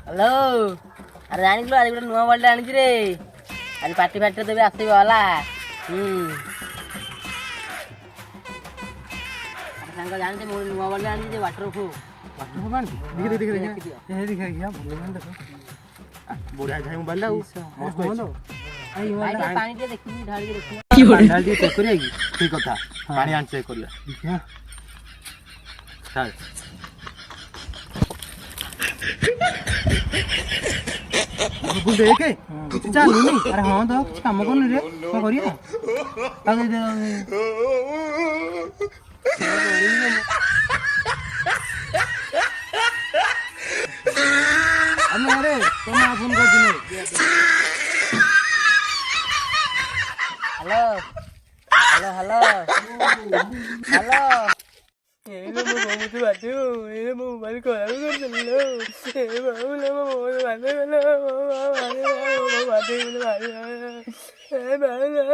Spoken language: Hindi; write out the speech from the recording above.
हेलो अरे जानी आज गोटे नुआ बल्टा आनी रे आज पार्टी फाटी देवी आसब है सांग जानी नुआ बल्टा आनी वाटर प्रूफ बढ़िया जाए मोबाइल पानी देखी ढाली चेक करिया कि ठीक कथा पानी आन चेक करिया चल बुल देखे चालू नहीं अरे हाँ तो कुछ काम करनी रे क्या करिया आगे दे अरे तुम फोन कर दिने हेलो हेलो हेलो हेलो ये लो मो बहुत बात ये मोबाइल खराब कर देलो ए बाबू मोबाइल बात ए बाबू